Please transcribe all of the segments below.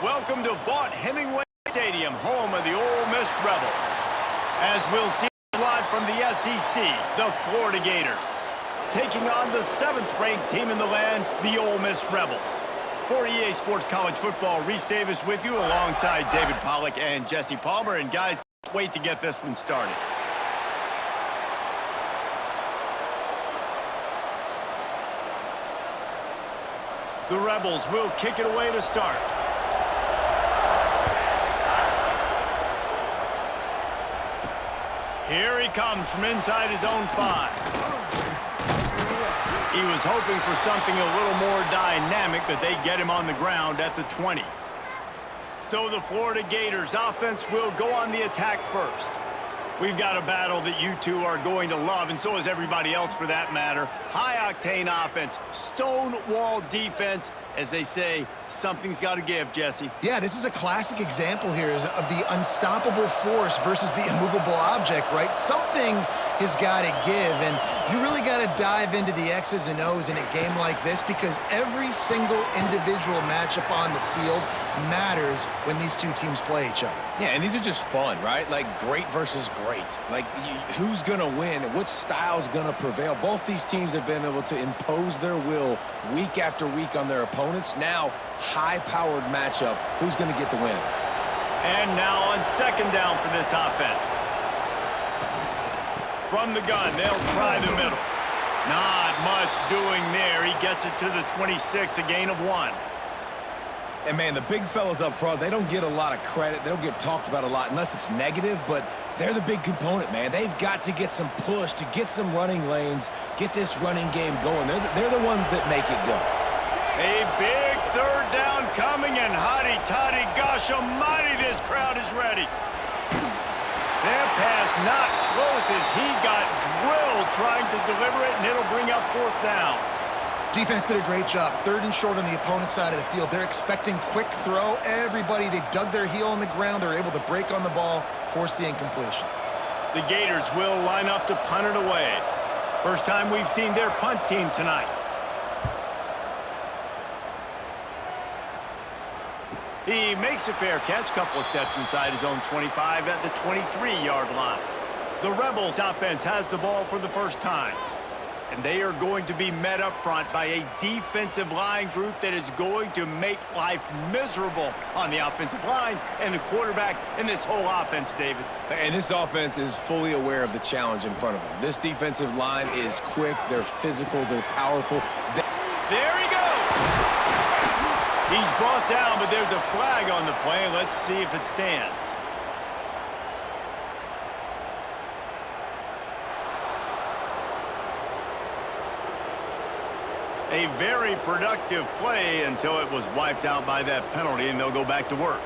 Welcome to Vaught-Hemingway Stadium, home of the Ole Miss Rebels. As we'll see live from the SEC, the Florida Gators, taking on the 7th-ranked team in the land, the Ole Miss Rebels. For EA Sports College Football, Reese Davis with you alongside David Pollack and Jesse Palmer. And guys, can't wait to get this one started. The Rebels will kick it away to start. Here he comes from inside his own 5. He was hoping for something a little more dynamic, but they get him on the ground at the 20. So the Florida Gators offense will go on the attack first. We've got a battle that you two are going to love, and so is everybody else for that matter. High-octane offense, stone-wall defense. As they say, something's got to give, Jesse. Yeah, this is a classic example here of the unstoppable force versus the immovable object, right? Something has got to give, and you really got to dive into the X's and O's in a game like this because every single individual matchup on the field matters when these two teams play each other. Yeah, and these are just fun, right? Like great versus great. Like who's going to win and which style's going to prevail. Both these teams have been able to impose their will week after week on their opponents. Now, high-powered matchup. Who's going to get the win? And now on second down for this offense. From the gun, they'll try the middle. Not much doing there. He gets it to the 26, a gain of 1. And, man, the big fellas up front, they don't get a lot of credit. They don't get talked about a lot unless it's negative, but they're the big component, man. They've got to get some push, to get some running lanes, get this running game going. They're the ones that make it go. A big third down coming, and hotty-toddy, gosh almighty, this crowd is ready. That pass not close as he got drilled trying to deliver it, and it'll bring up 4th down. Defense did a great job. 3rd and short on the opponent's side of the field. They're expecting quick throw. Everybody, they dug their heel on the ground. They're able to break on the ball, force the incompletion. The Gators will line up to punt it away. First time we've seen their punt team tonight. He makes a fair catch, couple of steps inside his own 25 at the 23-yard line. The Rebels offense has the ball for the first time. And they are going to be met up front by a defensive line group that is going to make life miserable on the offensive line and the quarterback and this whole offense, David. And this offense is fully aware of the challenge in front of them. This defensive line is quick, they're physical, they're powerful. There he goes! He's brought down, but there's a flag on the play. Let's see if it stands. A very productive play until it was wiped out by that penalty, and they'll go back to work.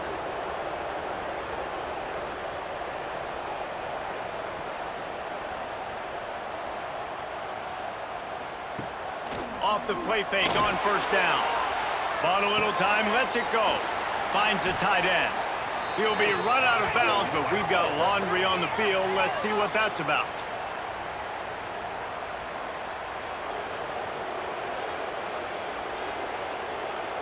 Off the play fake on first down. Bought a little time, lets it go. Finds the tight end. He'll be run out of bounds, but we've got laundry on the field. Let's see what that's about.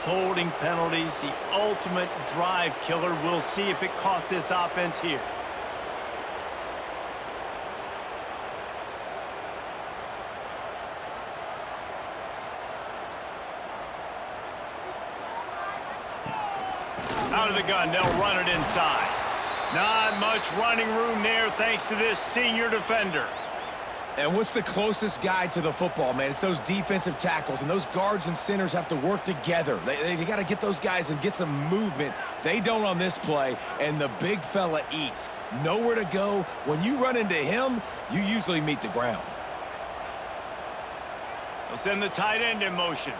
Holding penalties, the ultimate drive killer. We'll see if it costs this offense here. Out of the gun, they'll run it inside. Not much running room there thanks to this senior defender. And what's the closest guy to the football, man? It's those defensive tackles, and those guards and centers have to work together. They got to get those guys and get some movement. They don't on this play, and the big fella eats. Nowhere to go. When you run into him, you usually meet the ground. They'll send the tight end in motion.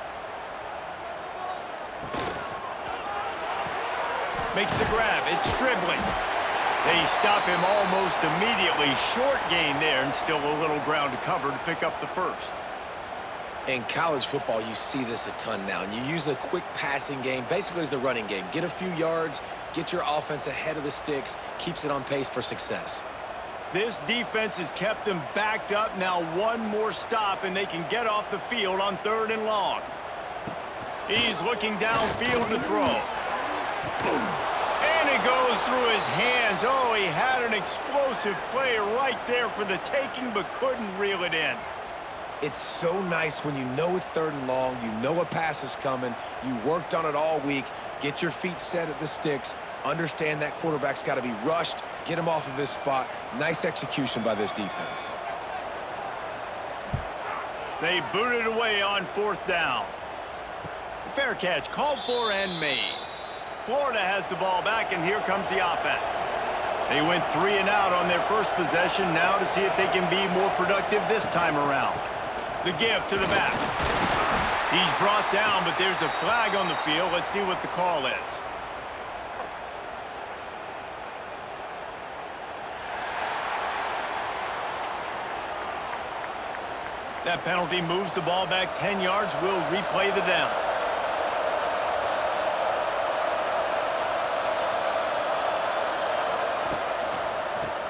Makes the grab. It's dribbling. They stop him almost immediately. Short gain there, and still a little ground to cover to pick up the first. In college football, you see this a ton now. And you use a quick passing game, basically as the running game. Get a few yards, get your offense ahead of the sticks, keeps it on pace for success. This defense has kept them backed up. Now one more stop, and they can get off the field on 3rd and long. He's looking downfield to throw. And it goes through his hands. Oh, he had an explosive play right there for the taking, but couldn't reel it in. It's so nice when you know it's 3rd and long, you know a pass is coming, you worked on it all week, get your feet set at the sticks, understand that quarterback's got to be rushed, get him off of his spot. Nice execution by this defense. They booted away on 4th down. Fair catch called for and made. Florida has the ball back, and here comes the offense. They went 3 and out on their first possession, now to see if they can be more productive this time around. The give to the back. He's brought down, but there's a flag on the field. Let's see what the call is. That penalty moves the ball back 10 yards. We'll replay the down.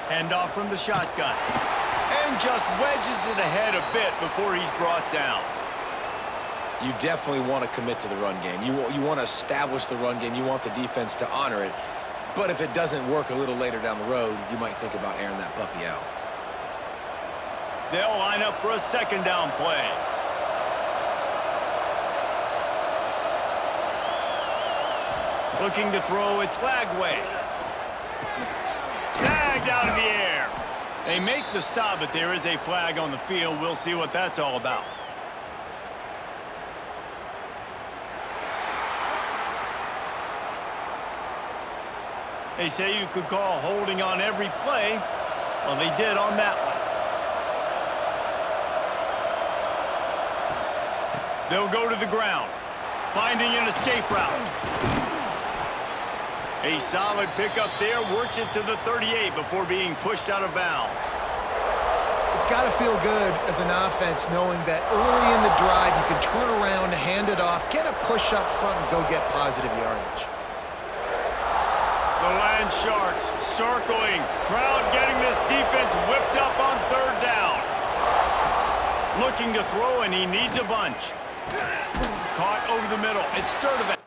Handoff from the shotgun. And just wedges it ahead a bit before he's brought down. You definitely want to commit to the run game. You want to establish the run game. You want the defense to honor it. But if it doesn't work a little later down the road, you might think about airing that puppy out. They'll line up for a 2nd down play. Looking to throw, it's Lagway. Snagged out of the air. They make the stop, but there is a flag on the field. We'll see what that's all about. They say you could call holding on every play. Well, they did on that one. They'll go to the ground, finding an escape route. A solid pickup there, works it to the 38 before being pushed out of bounds. It's got to feel good as an offense knowing that early in the drive you can turn around, hand it off, get a push up front, and go get positive yardage. The Land Sharks circling. Crowd getting this defense whipped up on 3rd down. Looking to throw, and he needs a bunch. Caught over the middle. It's Sturdivant.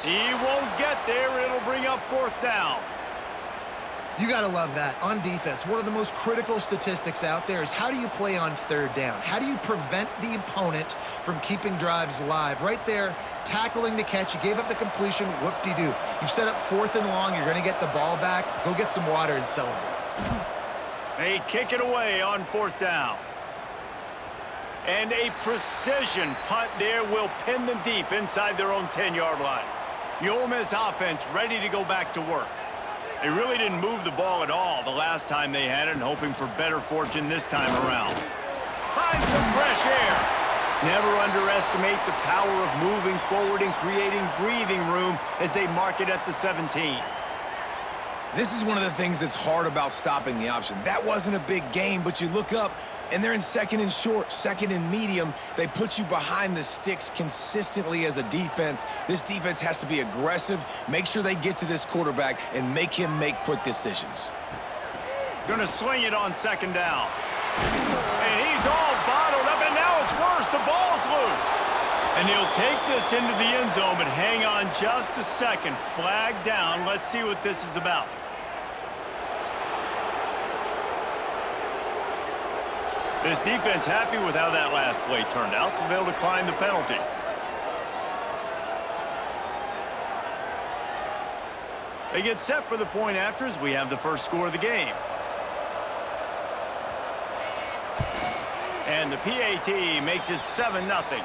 He won't get there. It'll bring up 4th down. You got to love that. On defense, one of the most critical statistics out there is how do you play on 3rd down? How do you prevent the opponent from keeping drives alive? Right there, tackling the catch. You gave up the completion. Whoop-de-doo. You've set up 4th and long. You're going to get the ball back. Go get some water and celebrate. They kick it away on 4th down. And a precision punt there will pin them deep inside their own 10-yard line. The Ole Miss offense ready to go back to work. They really didn't move the ball at all the last time they had it, and hoping for better fortune this time around. Find some fresh air. Never underestimate the power of moving forward and creating breathing room as they mark it at the 17. This is one of the things that's hard about stopping the option. That wasn't a big game, but you look up, and they're in 2nd and short, 2nd and medium. They put you behind the sticks consistently as a defense. This defense has to be aggressive, make sure they get to this quarterback, and make him make quick decisions. Gonna swing it on 2nd down. And he's all bottled up, and now it's worse. The ball's loose. And he'll take this into the end zone, but hang on just a second. Flag down. Let's see what this is about. This defense happy with how that last play turned out, so they'll decline the penalty. They get set for the point after as we have the first score of the game. And the PAT makes it 7-0.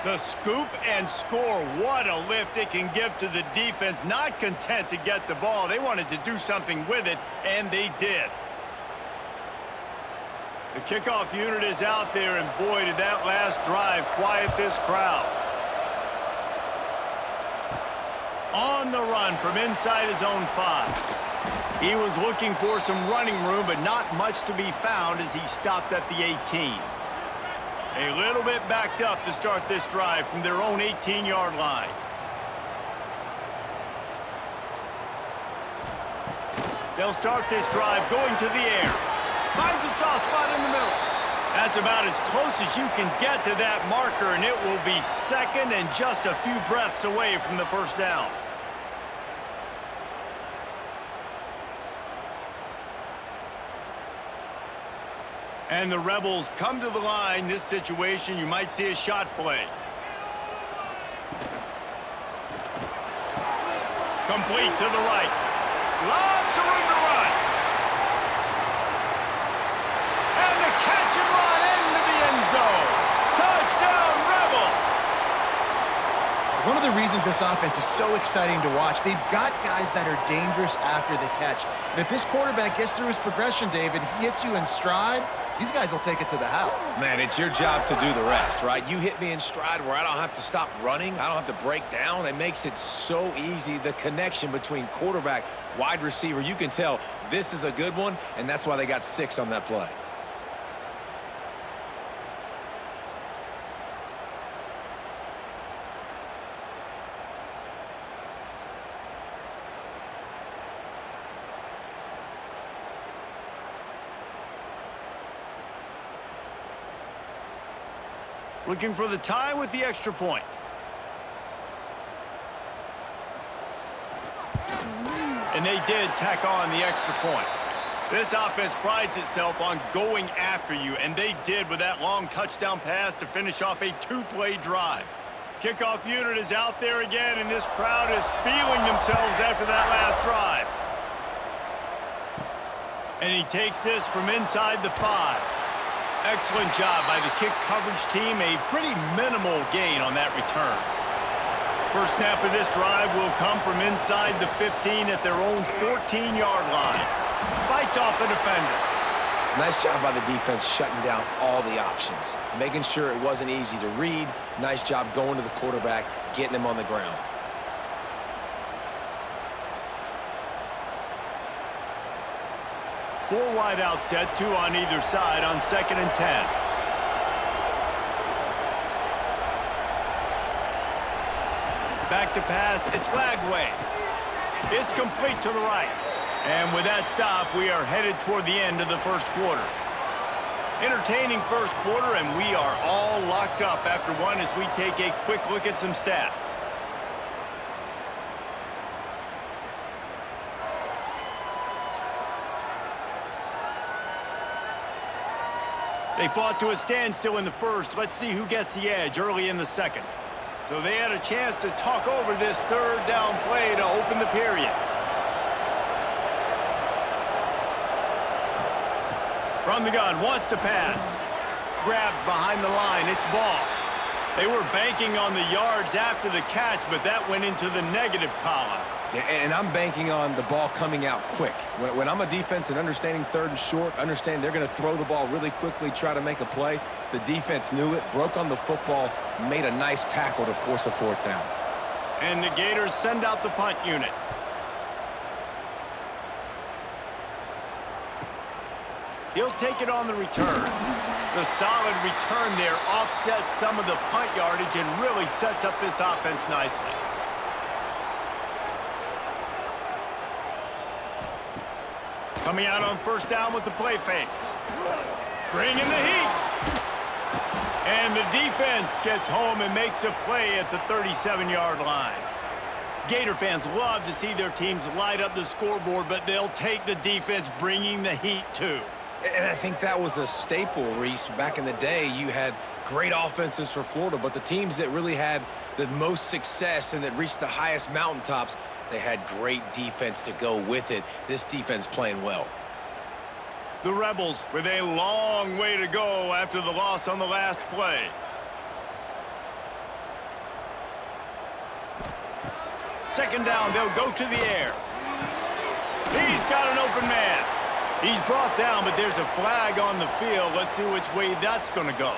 The scoop and score. What a lift it can give to the defense. Not content to get the ball. They wanted to do something with it, and they did. The kickoff unit is out there, and boy, did that last drive quiet this crowd. On the run from inside his own 5. He was looking for some running room, but not much to be found as he stopped at the 18. A little bit backed up to start this drive from their own 18-yard line. They'll start this drive going to the air. Finds soft spot in the middle. That's about as close as you can get to that marker, and it will be second and just a few breaths away from the first down. And the Rebels come to the line. This situation, you might see a shot play. Complete to the right. Lots of room to run. And the catch and run into the end zone. Touchdown, Rebels! One of the reasons this offense is so exciting to watch, they've got guys that are dangerous after the catch. And if this quarterback gets through his progression, David, he hits you in stride, these guys will take it to the house. Man, it's your job to do the rest, right? You hit me in stride where I don't have to stop running. I don't have to break down. It makes it so easy, the connection between quarterback, wide receiver. You can tell this is a good one, and that's why they got 6 on that play. Looking for the tie with the extra point. And they did tack on the extra point. This offense prides itself on going after you, and they did with that long touchdown pass to finish off a 2-play drive. Kickoff unit is out there again, and this crowd is feeling themselves after that last drive. And he takes this from inside the 5. Excellent job by the kick coverage team. A pretty minimal gain on that return. First snap of this drive will come from inside the 15 at their own 14-yard line. Fights off a defender. Nice job by the defense shutting down all the options, making sure it wasn't easy to read. Nice job going to the quarterback, getting him on the ground. Four wide out set, 2 on either side on 2nd and 10. Back to pass, it's Lagway. It's complete to the right. And with that stop, we are headed toward the end of the first quarter. Entertaining first quarter, and we are all locked up after one as we take a quick look at some stats. They fought to a standstill in the first. Let's see who gets the edge early in the second. So they had a chance to talk over this third down play to open the period. From the gun, wants to pass. Grabbed behind the line, it's ball. They were banking on the yards after the catch, but that went into the negative column. Yeah, and I'm banking on the ball coming out quick. When I'm a defense and understanding 3rd and short, understand they're going to throw the ball really quickly, try to make a play. The defense knew it, broke on the football, made a nice tackle to force a 4th down. And the Gators send out the punt unit. He'll take it on the return. The solid return there offsets some of the punt yardage and really sets up this offense nicely. Coming out on first down with the play fake. Bringing the heat. And the defense gets home and makes a play at the 37-yard line. Gator fans love to see their teams light up the scoreboard, but they'll take the defense bringing the heat too. And I think that was a staple, Reese. Back in the day, you had great offenses for Florida, but the teams that really had the most success and that reached the highest mountaintops, they had great defense to go with it. This defense playing well. The Rebels with a long way to go after the loss on the last play. Second down, they'll go to the air. He's got an open man. He's brought down, but there's a flag on the field. Let's see which way that's going to go.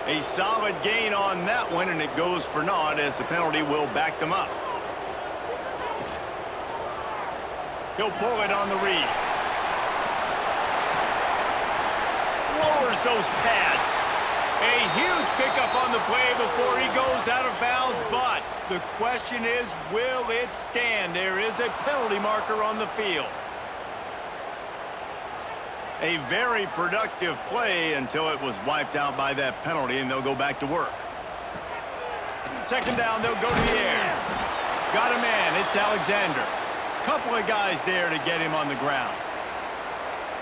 A solid gain on that one, and it goes for naught as the penalty will back them up. He'll pull it on the read. Lowers those pads. A huge pickup on the play before he goes out of bounds, but The question is, will it stand? There is a penalty marker on the field. A very productive play until it was wiped out by that penalty, and they'll go back to work. Second down, they'll go to the air. Got a man, it's Alexander. Couple of guys there to get him on the ground.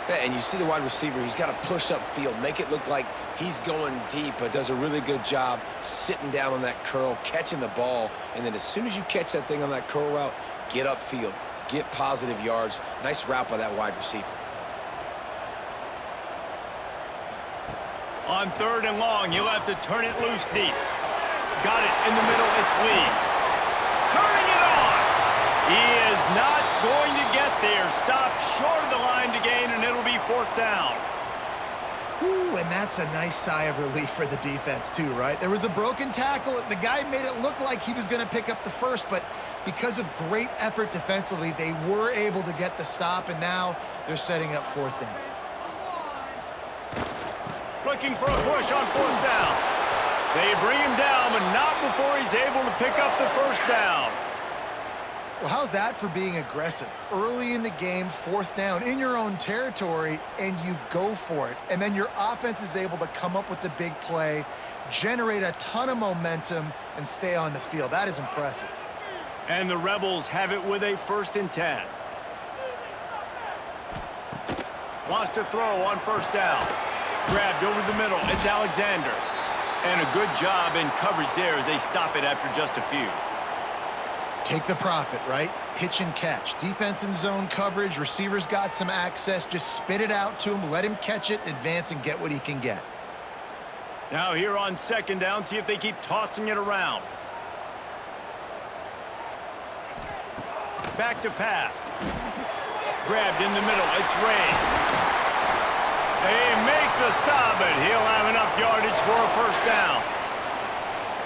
Yeah, and you see the wide receiver, he's got to push upfield, make it look like he's going deep, but does a really good job sitting down on that curl, catching the ball, and then as soon as you catch that thing on that curl route, get upfield, get positive yards. Nice route by that wide receiver. On third and long, you'll have to turn it loose deep. Got it in the middle, it's Lee. Turning it on! He is not going to get there. Stopped short of the line to gain, and it'll be fourth down. Ooh, and that's a nice sigh of relief for the defense too, right? There was a broken tackle. The guy made it look like he was going to pick up the first, but because of great effort defensively, they were able to get the stop, and now they're setting up fourth down. Looking for a push on fourth down. They bring him down, but not before he's able to pick up the first down. Well, how's that for being aggressive? Early in the game, fourth down in your own territory, and you go for it. And then your offense is able to come up with the big play, generate a ton of momentum, and stay on the field. That is impressive. And the Rebels have it with a 1st and 10. Wants to throw on first down. Grabbed over the middle. It's Alexander. And a good job in coverage there as they stop it after just a few. Take the profit, right? Pitch and catch. Defense in zone coverage. Receivers got some access. Just spit it out to him. Let him catch it, advance, and get what he can get. Now here on second down, see if they keep tossing it around. Back to pass. Grabbed in the middle. It's Ray. They make the stop, but he'll have enough yardage for a first down.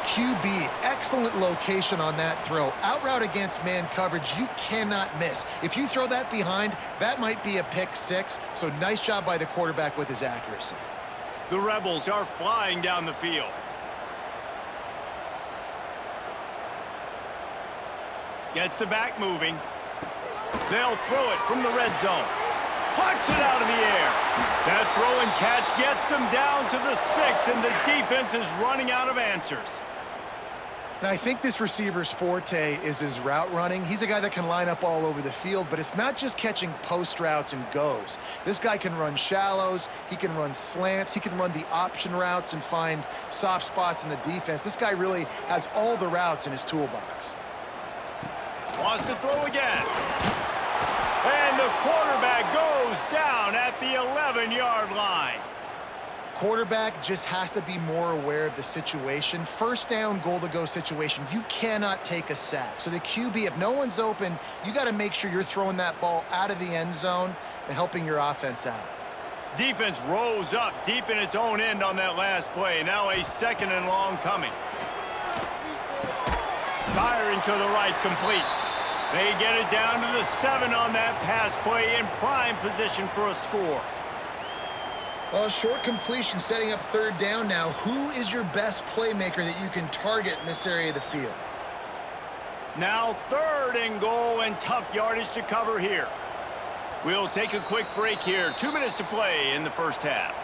QB, excellent location on that throw. Out route against man coverage, you cannot miss. If you throw that behind, that might be a pick six. So nice job by the quarterback with his accuracy. The Rebels are flying down the field. Gets the back moving. They'll throw it from the red zone. Plucks it out of the air. That throw and catch gets them down to the 6, and the defense is running out of answers. Now, I think this receiver's forte is his route running. He's a guy that can line up all over the field, but it's not just catching post routes and goes. This guy can run shallows, he can run slants, he can run the option routes and find soft spots in the defense. This guy really has all the routes in his toolbox. Wants to throw again. And the quarterback goes down at the 11-yard line. Quarterback just has to be more aware of the situation. First down, goal-to-go situation. You cannot take a sack. So the QB, if no one's open, you got to make sure you're throwing that ball out of the end zone and helping your offense out. Defense rose up deep in its own end on that last play. Now a second and long coming. Firing to the right, complete. They get it down to the 7 on that pass play in prime position for a score. Well, short completion setting up third down now. Who is your best playmaker that you can target in this area of the field? Now 3rd and goal and tough yardage to cover here. We'll take a quick break here. 2 minutes to play in the first half.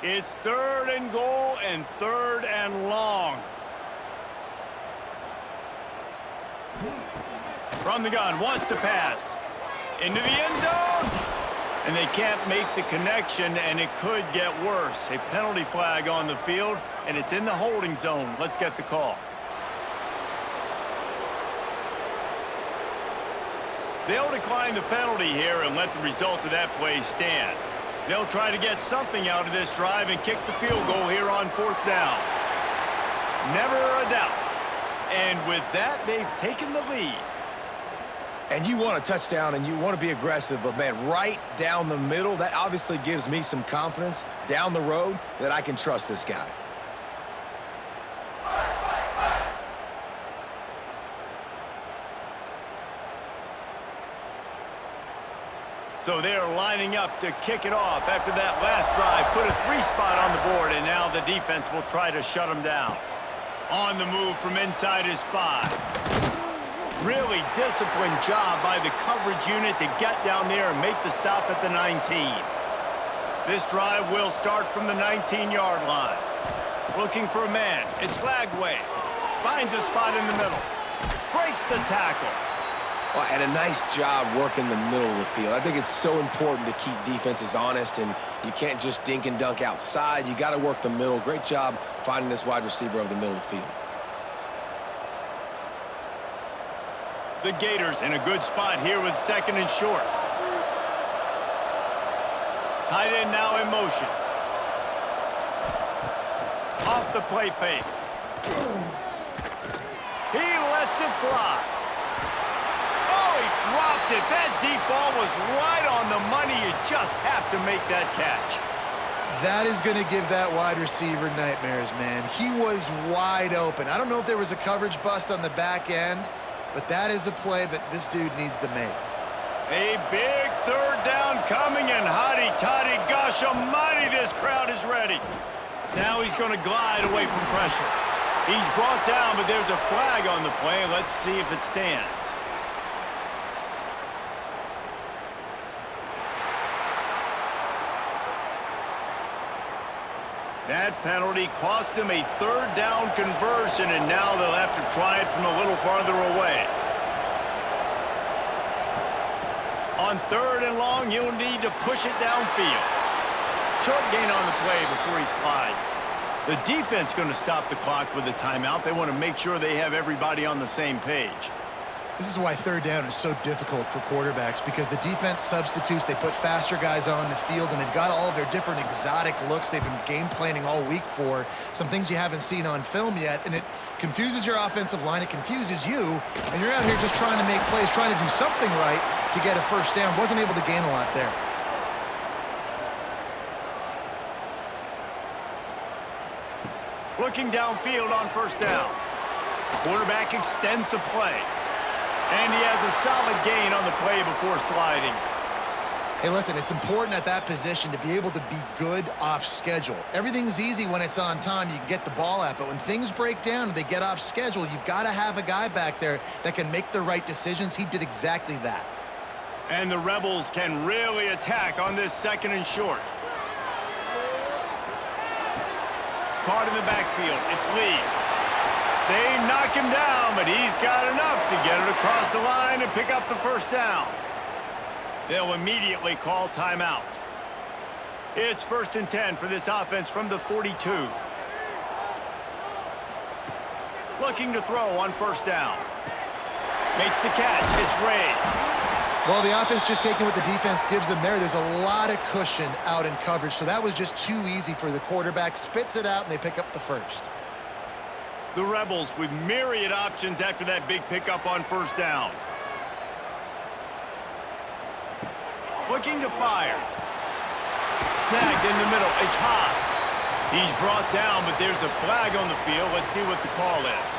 It's 3rd and goal and 3rd and long. From the gun, wants to pass. Into the end zone. And they can't make the connection, and it could get worse. A penalty flag on the field, and it's in the holding zone. Let's get the call. They'll decline the penalty here and let the result of that play stand. They'll try to get something out of this drive and kick the field goal here on 4th down. Never a doubt. And with that, they've taken the lead. And you want a touchdown and you want to be aggressive, but man, right down the middle, that obviously gives me some confidence down the road that I can trust this guy. So they're lining up to kick it off after that last drive. Put a 3-spot on the board, and now the defense will try to shut them down. On the move from inside his 5. Really disciplined job by the coverage unit to get down there and make the stop at the 19. This drive will start from the 19-yard line. Looking for a man. It's Lagway. Finds a spot in the middle. Breaks the tackle. Well, and a nice job working the middle of the field. I think it's so important to keep defenses honest, and you can't just dink and dunk outside. You got to work the middle. Great job finding this wide receiver over the middle of the field. The Gators in a good spot here with 2nd and short. Tight end now in motion. Off the play fake. He lets it fly. Oh, he dropped it. That deep ball was right on the money. You just have to make that catch. That is going to give that wide receiver nightmares, man. He was wide open. I don't know if there was a coverage bust on the back end, but that is a play that this dude needs to make. A big 3rd down coming, and hotty-toddy, gosh almighty, this crowd is ready. Now he's going to glide away from pressure. He's brought down, but there's a flag on the play. Let's see if it stands. That penalty cost them a 3rd down conversion, and now they'll have to try it from a little farther away. On 3rd and long, he'll need to push it downfield. Short gain on the play before he slides. The defense going to stop the clock with a timeout. They want to make sure they have everybody on the same page. This is why 3rd down is so difficult for quarterbacks, because the defense substitutes. They put faster guys on the field, and they've got all of their different exotic looks they've been game planning all week for, some things you haven't seen on film yet, and it confuses your offensive line. It confuses you, and you're out here just trying to make plays, trying to do something right to get a 1st down. Wasn't able to gain a lot there. Looking downfield on 1st down. Quarterback extends the play. And he has a solid gain on the play before sliding. Hey, listen, it's important at that position to be able to be good off schedule. Everything's easy when it's on time. You can get the ball out, but when things break down and they get off schedule, you've got to have a guy back there that can make the right decisions. He did exactly that. And the Rebels can really attack on this 2nd and short. Caught in the backfield. It's Lee. They knock him down, but he's got enough to get it across the line and pick up the 1st down. They'll immediately call timeout. It's 1st and 10 for this offense from the 42. Looking to throw on 1st down. Makes the catch. It's Ray. Well, the offense just taking what the defense gives them there. There's a lot of cushion out in coverage, so that was just too easy for the quarterback. Spits it out, and they pick up the 1st. The Rebels with myriad options after that big pickup on 1st down. Looking to fire. Snagged in the middle. It's Haas. He's brought down, but there's a flag on the field. Let's see what the call is.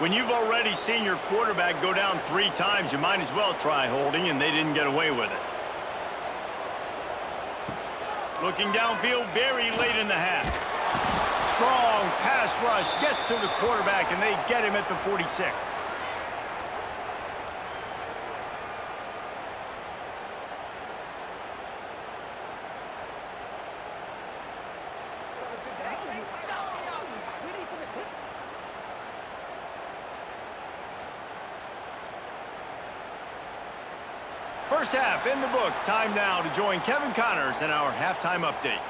When you've already seen your quarterback go down 3 times, you might as well try holding, and they didn't get away with it. Looking downfield very late in the half. Strong pass rush gets to the quarterback, and they get him at the 46. First half in the books. Time now to join Kevin Connors in our halftime update.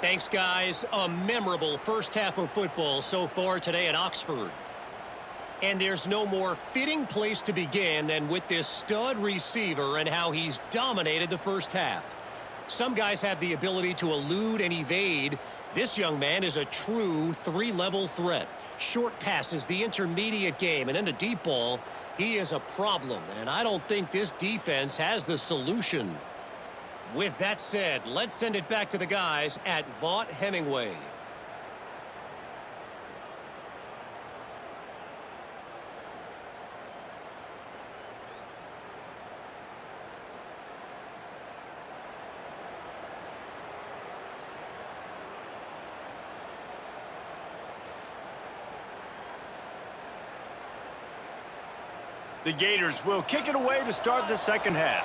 Thanks, guys. A memorable first half of football so far today at Oxford. And there's no more fitting place to begin than with this stud receiver and how he's dominated the first half. Some guys have the ability to elude and evade. This young man is a true 3-level threat. Short passes, the intermediate game, and then the deep ball. He is a problem, and I don't think this defense has the solution. With that said, let's send it back to the guys at Vaught-Hemingway. The Gators will kick it away to start the second half.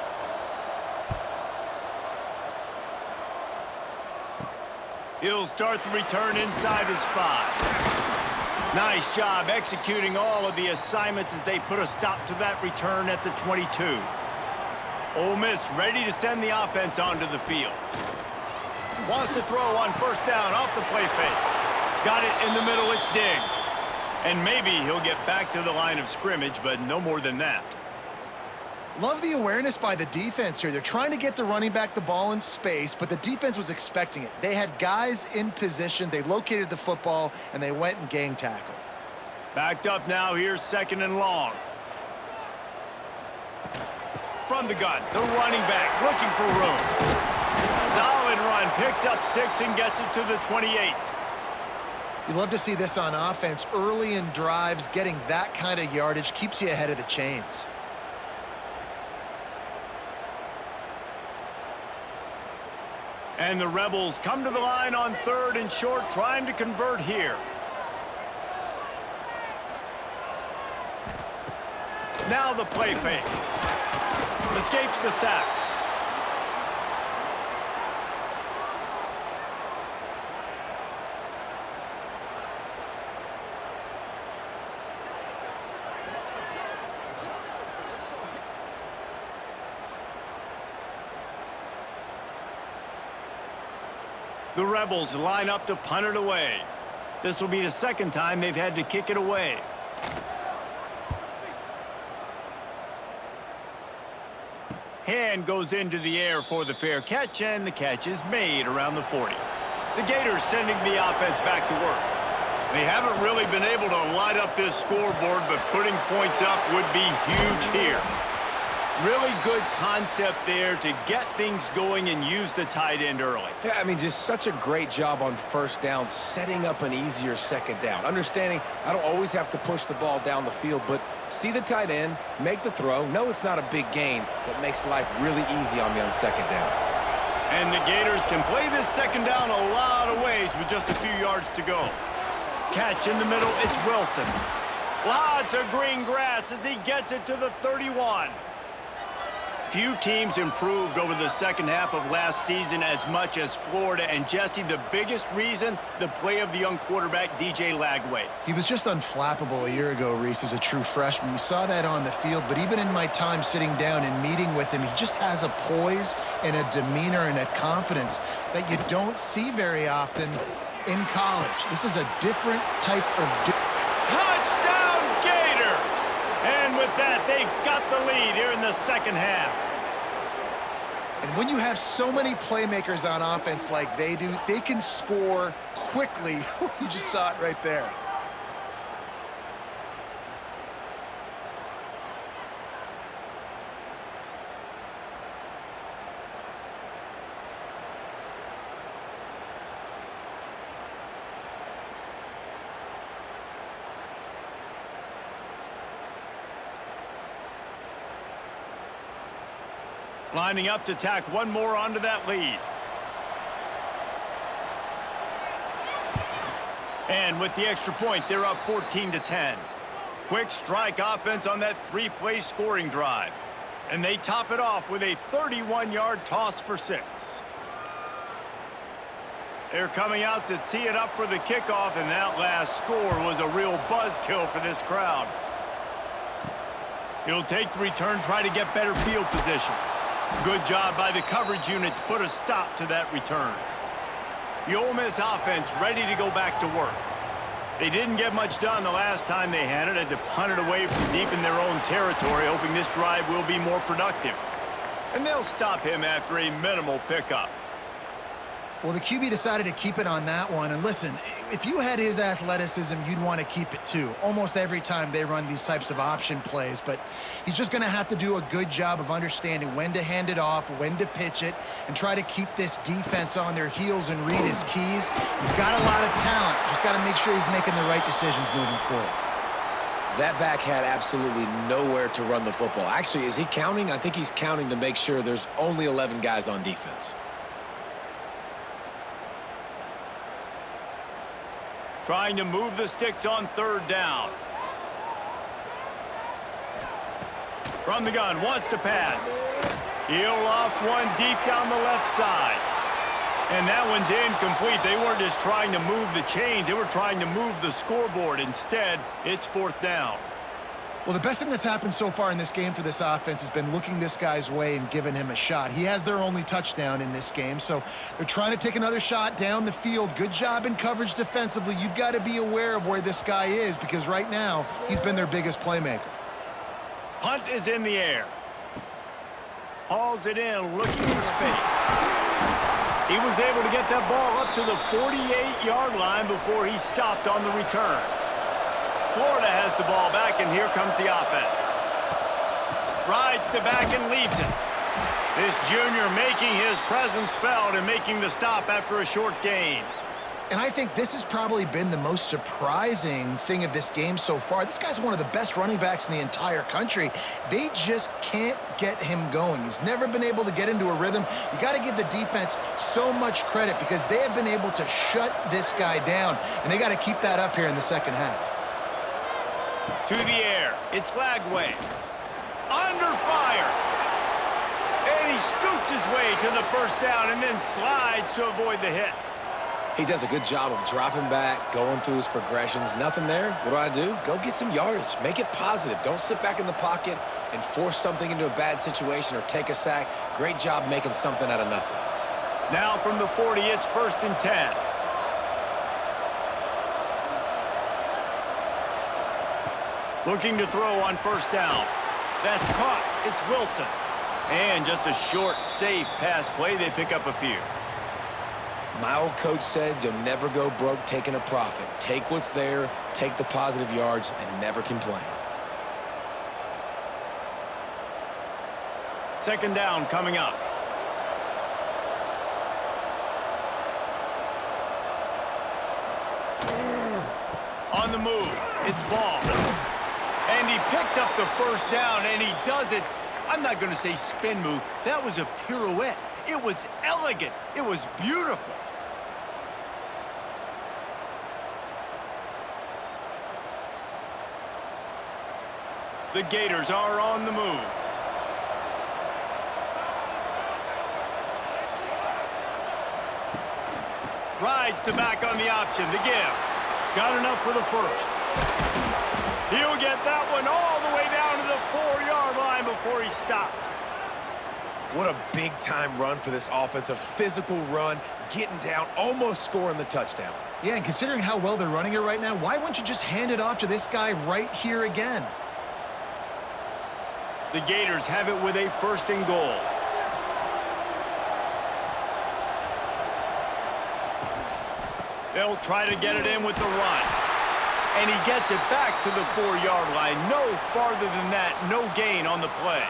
He'll start the return inside his 5. Nice job executing all of the assignments as they put a stop to that return at the 22. Ole Miss ready to send the offense onto the field. Wants to throw on first down off the play fake. Got it in the middle, it's Diggs. And maybe he'll get back to the line of scrimmage, but no more than that. Love the awareness by the defense here. They're trying to get the running back the ball in space, but the defense was expecting it. They had guys in position. They located the football, and they went and gang tackled. Backed up now, here's second and long. From the gun, the running back looking for room. Solid run, picks up 6 and gets it to the 28. You love to see this on offense. Early in drives, getting that kind of yardage keeps you ahead of the chains. And the Rebels come to the line on 3rd and short, trying to convert here. Now the play fake. Escapes the sack. The Rebels line up to punt it away. This will be the second time they've had to kick it away. Hand goes into the air for the fair catch, and the catch is made around the 40. The Gators sending the offense back to work. They haven't really been able to light up this scoreboard, but putting points up would be huge here. Really good concept there to get things going and use the tight end early. Yeah, I mean, just such a great job on first down, setting up an easier second down. Understanding I don't always have to push the ball down the field, but see the tight end, make the throw. No, it's not a big gain, but makes life really easy on me on second down. And the Gators can play this second down a lot of ways with just a few yards to go. Catch in the middle, it's Wilson. Lots of green grass as he gets it to the 31. Few teams improved over the second half of last season as much as Florida. And, Jesse, the biggest reason, the play of the young quarterback, DJ Lagway. He was just unflappable a year ago, Reese, as a true freshman. We saw that on the field, but even in my time sitting down and meeting with him, he just has a poise and a demeanor and a confidence that you don't see very often in college. This is a different type of... Touchdown, Gators! And with that, they've got the lead here in the second half. And when you have so many playmakers on offense like they do, they can score quickly. You just saw it right there. Lining up to tack one more onto that lead. And with the extra point, they're up 14-10. Quick strike offense on that 3-play scoring drive. And they top it off with a 31-yard toss for 6. They're coming out to tee it up for the kickoff, and that last score was a real buzzkill for this crowd. He'll take the return, try to get better field position. Good job by the coverage unit to put a stop to that return. The Ole Miss offense ready to go back to work. They didn't get much done the last time they had to punt it away from deep in their own territory, hoping this drive will be more productive. And they'll stop him after a minimal pickup. Well, the QB decided to keep it on that one. And listen, if you had his athleticism, you'd want to keep it too. Almost every time they run these types of option plays. But he's just going to have to do a good job of understanding when to hand it off, when to pitch it, and try to keep this defense on their heels and read his keys. He's got a lot of talent. Just got to make sure he's making the right decisions moving forward. That back had absolutely nowhere to run the football. Actually, is he counting? I think he's counting to make sure there's only 11 guys on defense. Trying to move the sticks on third down. From the gun, wants to pass. He'll loft one deep down the left side. And that one's incomplete. They weren't just trying to move the chains. They were trying to move the scoreboard. Instead, it's fourth down. Well, the best thing that's happened so far in this game for this offense has been looking this guy's way and giving him a shot. He has their only touchdown in this game, so they're trying to take another shot down the field. Good job in coverage defensively. You've got to be aware of where this guy is because right now he's been their biggest playmaker. Punt is in the air. Hauls it in, looking for space. He was able to get that ball up to the 48-yard line before he stopped on the return. Florida has the ball back, and here comes the offense. Rides to back and leaves it. This junior making his presence felt and making the stop after a short gain. And I think this has probably been the most surprising thing of this game so far. This guy's one of the best running backs in the entire country. They just can't get him going. He's never been able to get into a rhythm. You got to give the defense so much credit because they have been able to shut this guy down, and they got to keep that up here in the second half. To the air, it's Lagway. Under fire. And he scoots his way to the first down and then slides to avoid the hit. He does a good job of dropping back, going through his progressions. Nothing there. What do? Go get some yardage. Make it positive. Don't sit back in the pocket and force something into a bad situation or take a sack. Great job making something out of nothing. Now from the 40, it's 1st and 10. Looking to throw on first down. That's caught. It's Wilson. And just a short, safe pass play. They pick up a few. My old coach said you'll never go broke taking a profit. Take what's there, take the positive yards, and never complain. Second down coming up. On the move, it's Ball. And he picks up the first down, and he does it. I'm not going to say spin move. That was a pirouette. It was elegant. It was beautiful. The Gators are on the move. Rides to back on the option. The give. Got enough for the first. He'll get that one all the way down to the 4-yard line before he stopped. What a big-time run for this offense. A physical run, getting down, almost scoring the touchdown. Yeah, and considering how well they're running it right now, why wouldn't you just hand it off to this guy right here again? The Gators have it with a 1st and goal. They'll try to get it in with the run. And he gets it back to the 4-yard line. No farther than that, no gain on the play.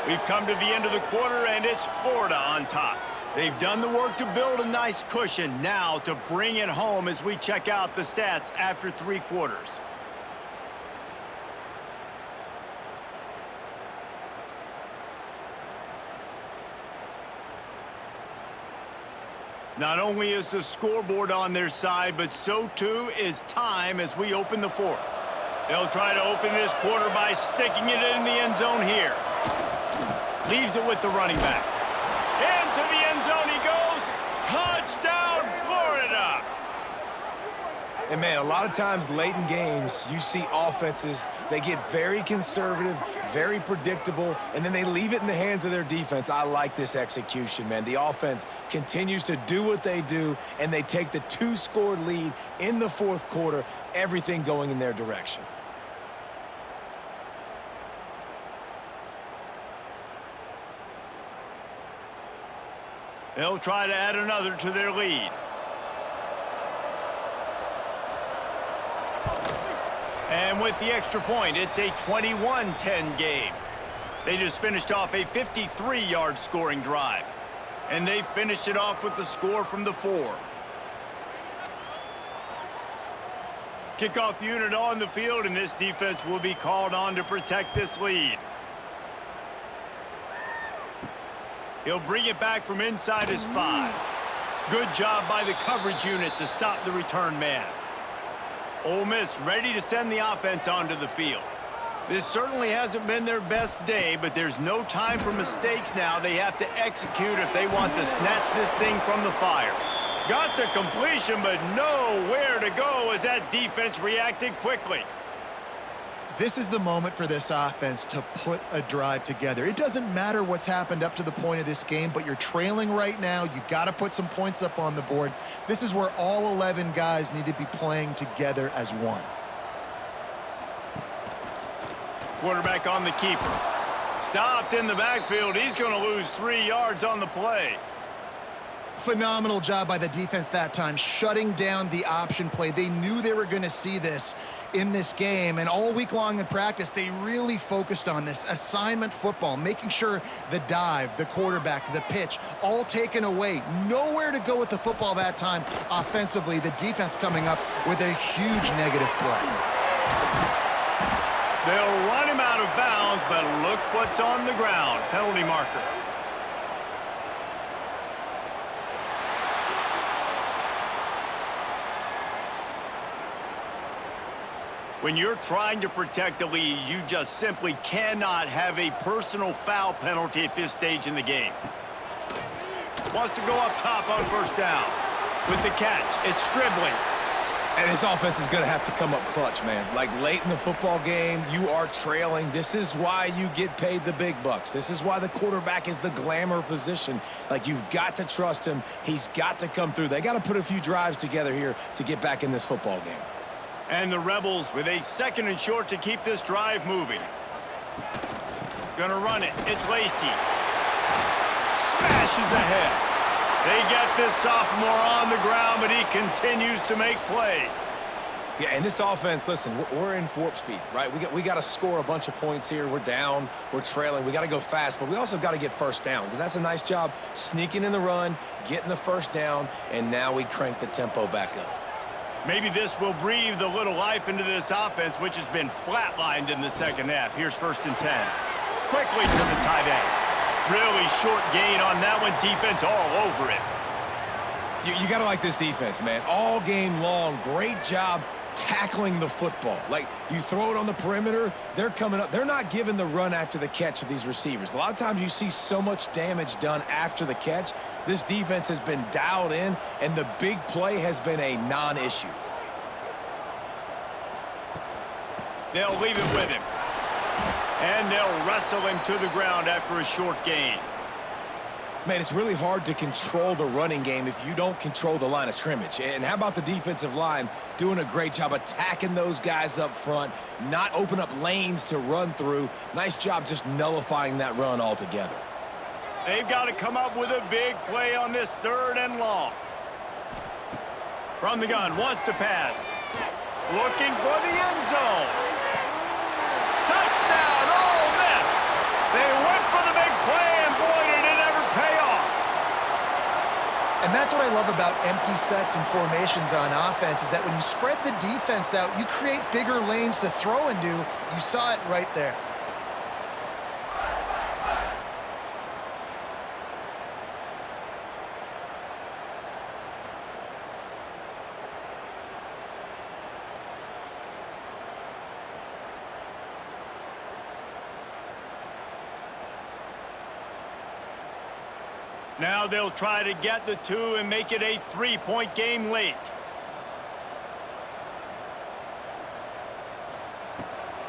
We've come to the end of the quarter, and it's Florida on top. They've done the work to build a nice cushion. Now to bring it home as we check out the stats after 3 quarters. Not only is the scoreboard on their side, but so too is time as we open the 4th. They'll try to open this quarter by sticking it in the end zone here. Leaves it with the running back. Into the end zone he goes. Touchdown, Florida! And, man, a lot of times late in games, you see offenses, they get very conservative, very predictable, and then they leave it in the hands of their defense. I like this execution, man. The offense continues to do what they do, and they take the 2-score lead in the fourth quarter, everything going in their direction. They'll try to add another to their lead. And with the extra point, it's a 21-10 game. They just finished off a 53-yard scoring drive. And they finished it off with the score from the 4. Kickoff unit on the field, and this defense will be called on to protect this lead. He'll bring it back from inside his 5. Good job by the coverage unit to stop the return man. Ole Miss ready to send the offense onto the field. This certainly hasn't been their best day, but there's no time for mistakes now. They have to execute if they want to snatch this thing from the fire. Got the completion, but nowhere to go as that defense reacted quickly. This is the moment for this offense to put a drive together. It doesn't matter what's happened up to the point of this game, but you're trailing right now. You got to put some points up on the board. This is where all 11 guys need to be playing together as one. Quarterback on the keeper. Stopped in the backfield. He's going to lose 3 yards on the play. Phenomenal job by the defense that time, shutting down the option play. They knew they were going to see this in this game, and all week long in practice, they really focused on this assignment football, making sure the dive, the quarterback, the pitch, all taken away. Nowhere to go with the football that time offensively. The defense coming up with a huge negative play. They'll run him out of bounds, but look what's on the ground. Penalty marker. When you're trying to protect the lead, you just simply cannot have a personal foul penalty at this stage in the game. Wants to go up top on first down. With the catch, it's dribbling. And his offense is going to have to come up clutch, man. Like late in the football game, you are trailing. This is why you get paid the big bucks. This is why the quarterback is the glamour position. Like, you've got to trust him. He's got to come through. They got to put a few drives together here to get back in this football game. And the Rebels with a 2nd and short to keep this drive moving. Gonna run it. It's Lacey. Smashes ahead. They get this sophomore on the ground, but he continues to make plays. Yeah, and this offense, listen, we're in warp speed, right? We got to score a bunch of points here. We're down. We're trailing. We got to go fast, but we also got to get first downs. And that's a nice job sneaking in the run, getting the first down, and now we crank the tempo back up. Maybe this will breathe a little life into this offense, which has been flatlined in the second half. Here's 1st and 10. Quickly to the tight end. Really short gain on that one. Defense all over it. You got to like this defense, man. All game long, great job tackling the football. Like, you throw it on the perimeter, they're coming up. They're not giving the run after the catch of these receivers. A lot of times you see so much damage done after the catch. This defense has been dialed in, and the big play has been a non-issue. They'll leave it with him. And they'll wrestle him to the ground after a short gain. Man, it's really hard to control the running game if you don't control the line of scrimmage. And how about the defensive line doing a great job attacking those guys up front, not open up lanes to run through. Nice job just nullifying that run altogether. They've got to come up with a big play on this 3rd and long. From the gun, wants to pass. Looking for the end zone. Touchdown, Ole Miss. They went for the big play, and boy, did it ever pay off. And that's what I love about empty sets and formations on offense, is that when you spread the defense out, you create bigger lanes to throw into. You saw it right there. Now they'll try to get the 2 and make it a 3-point game late.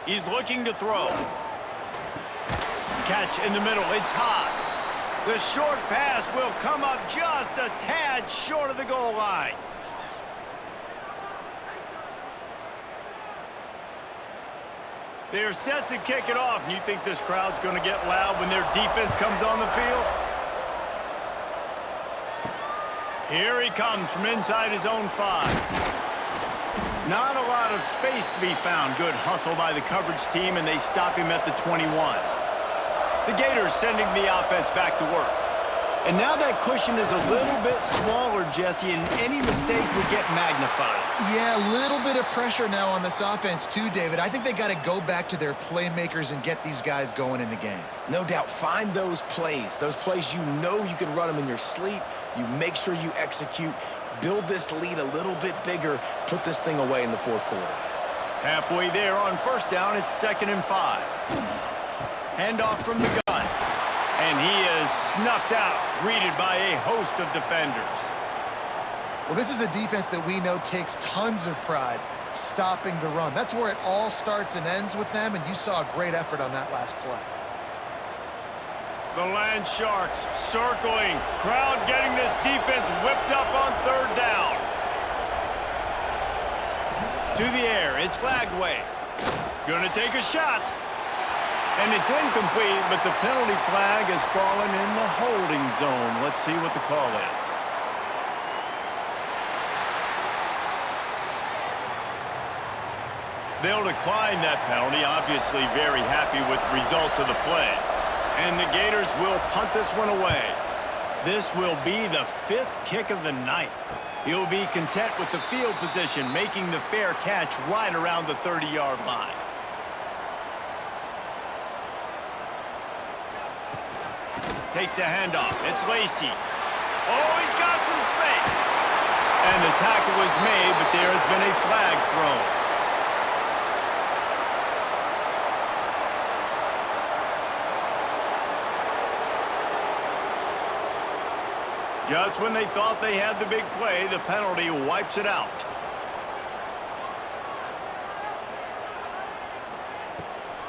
He's looking to throw. Catch in the middle. It's Haas. The short pass will come up just a tad short of the goal line. They're set to kick it off, and you think this crowd's going to get loud when their defense comes on the field? Here he comes from inside his own 5. Not a lot of space to be found. Good hustle by the coverage team, and they stop him at the 21. The Gators sending the offense back to work. And now that cushion is a little bit smaller, Jesse, and any mistake would get magnified. Yeah, a little bit of pressure now on this offense too, David. I think they got to go back to their playmakers and get these guys going in the game. No doubt, find those plays you know you can run them in your sleep. You make sure you execute, build this lead a little bit bigger, put this thing away in the fourth quarter. Halfway there on first down, it's 2nd and 5. Handoff from the gun. And he is snuffed out, greeted by a host of defenders. Well, this is a defense that we know takes tons of pride stopping the run. That's where it all starts and ends with them, and you saw a great effort on that last play. The Land Sharks circling. Crowd getting this defense whipped up on 3rd down. To the air, it's Lagway. Gonna take a shot. And it's incomplete, but the penalty flag has fallen in the holding zone. Let's see what the call is. They'll decline that penalty, obviously very happy with the results of the play. And the Gators will punt this one away. This will be the 5th kick of the night. He'll be content with the field position, making the fair catch right around the 30-yard line. Takes the handoff. It's Lacey. Oh, he's got some space. And the tackle is made, but there has been a flag thrown. Just when they thought they had the big play, the penalty wipes it out.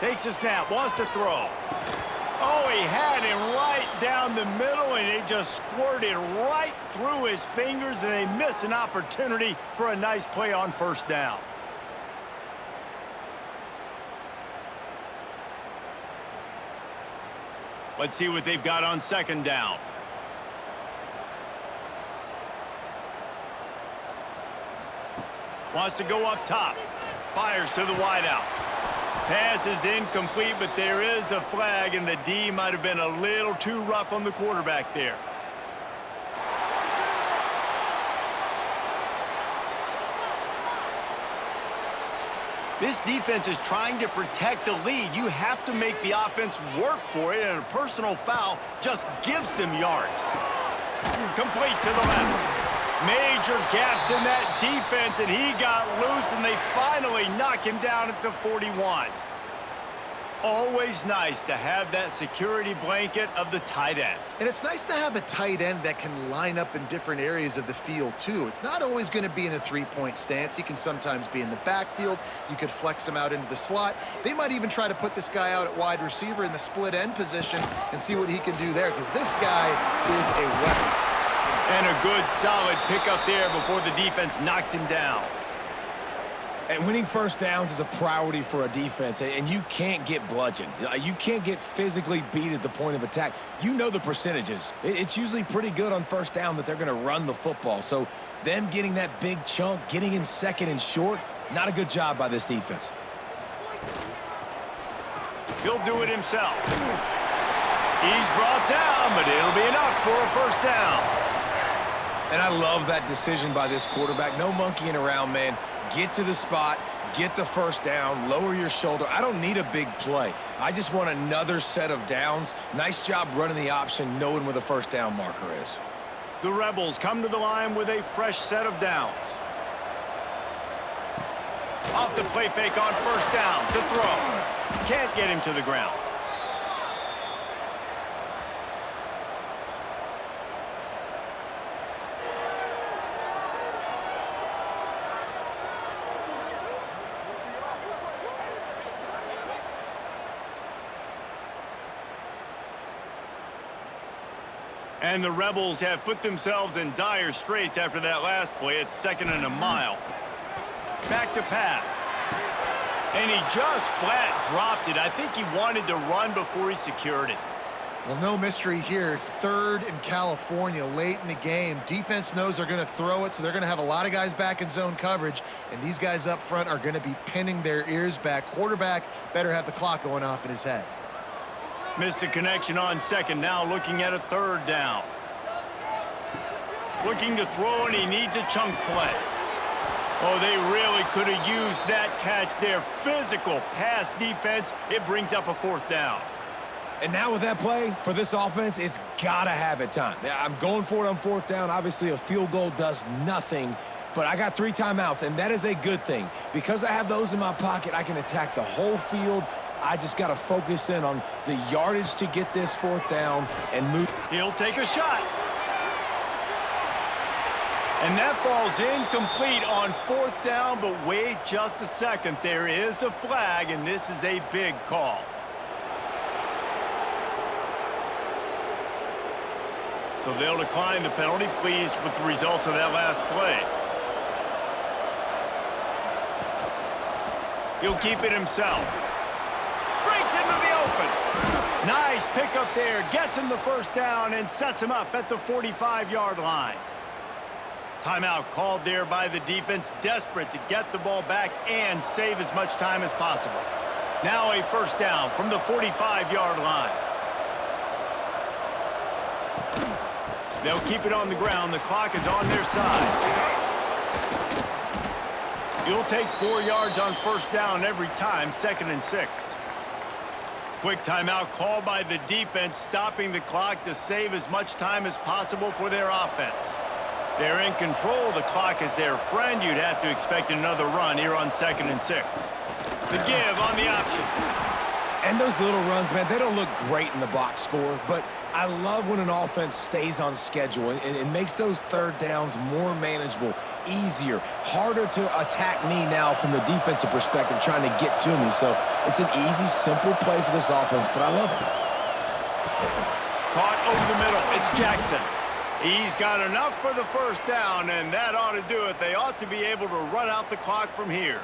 Takes a snap, wants to throw. Oh, he had him right down the middle, and it just squirted right through his fingers, and they miss an opportunity for a nice play on first down. Let's see what they've got on 2nd down. Wants to go up top. Fires to the wideout. Pass is incomplete, but there is a flag, and the D might have been a little too rough on the quarterback there. This defense is trying to protect the lead. You have to make the offense work for it, and a personal foul just gives them yards. Complete to the left. Major gaps in that defense, and he got loose, and they finally knock him down at the 41. Always nice to have that security blanket of the tight end. And it's nice to have a tight end that can line up in different areas of the field, too. It's not always going to be in a three-point stance. He can sometimes be in the backfield. You could flex him out into the slot. They might even try to put this guy out at wide receiver in the split end position and see what he can do there, because this guy is a weapon. And a good, solid pickup there before the defense knocks him down. And winning first downs is a priority for a defense, and you can't get bludgeoned. You can't get physically beat at the point of attack. You know the percentages. It's usually pretty good on first down that they're going to run the football. So them getting that big chunk, getting in second and short, not a good job by this defense. He'll do it himself. He's brought down, but it'll be enough for a first down. And I love that decision by this quarterback. No monkeying around, man. Get to the spot, get the first down, lower your shoulder. I don't need a big play. I just want another set of downs. Nice job running the option, knowing where the first down marker is. The Rebels come to the line with a fresh set of downs. Off the play fake on first down to throw. Can't get him to the ground. And the Rebels have put themselves in dire straits after that last play. It's 2nd and a mile. Back to pass. And he just flat dropped it. I think he wanted to run before he secured it. Well, no mystery here. 3rd in California late in the game. Defense knows they're going to throw it, so they're going to have a lot of guys back in zone coverage, and these guys up front are going to be pinning their ears back. Quarterback better have the clock going off in his head. Missed the connection on 2nd. Now looking at a 3rd down. Looking to throw, and he needs a chunk play. Oh, they really could have used that catch there. Physical pass defense. It brings up a 4th down. And now with that play, for this offense, it's got to have it time. Now, I'm going for it on 4th down. Obviously, a field goal does nothing, but I got 3 timeouts, and that is a good thing. Because I have those in my pocket, I can attack the whole field. I just got to focus in on the yardage to get this 4th down and move. He'll take a shot. And that falls incomplete on 4th down, but wait just a second. There is a flag, and this is a big call. So they'll decline the penalty, pleased with the results of that last play. He'll keep it himself. Breaks into the open. Nice pickup there. Gets him the 1st down and sets him up at the 45-yard line. Timeout called there by the defense, desperate to get the ball back and save as much time as possible. Now a 1st down from the 45-yard line. They'll keep it on the ground. The clock is on their side. You'll take 4 yards on 1st down every time, 2nd and 6. Quick timeout called by the defense, stopping the clock to save as much time as possible for their offense. They're in control. The clock is their friend. You'd have to expect another run here on 2nd and 6. The give on the option. And those little runs, man, they don't look great in the box score, but I love when an offense stays on schedule and it makes those 3rd downs more manageable, easier, harder to attack me now from the defensive perspective trying to get to me. So it's an easy, simple play for this offense, but I love it. Caught over the middle. It's Jackson. He's got enough for the 1st down, and that ought to do it. They ought to be able to run out the clock from here.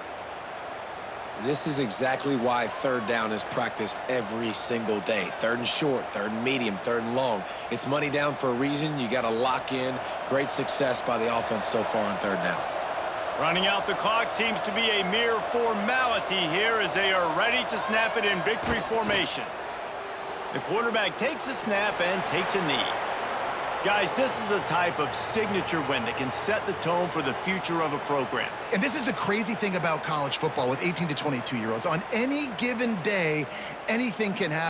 This is exactly why 3rd down is practiced every single day. 3rd and short, 3rd and medium, 3rd and long. It's money down for a reason. You got to lock in. Great success by the offense so far on 3rd down. Running out the clock seems to be a mere formality here as they are ready to snap it in victory formation. The quarterback takes a snap and takes a knee. Guys, this is a type of signature win that can set the tone for the future of a program. And this is the crazy thing about college football with 18 to 22-year-olds. On any given day, anything can happen.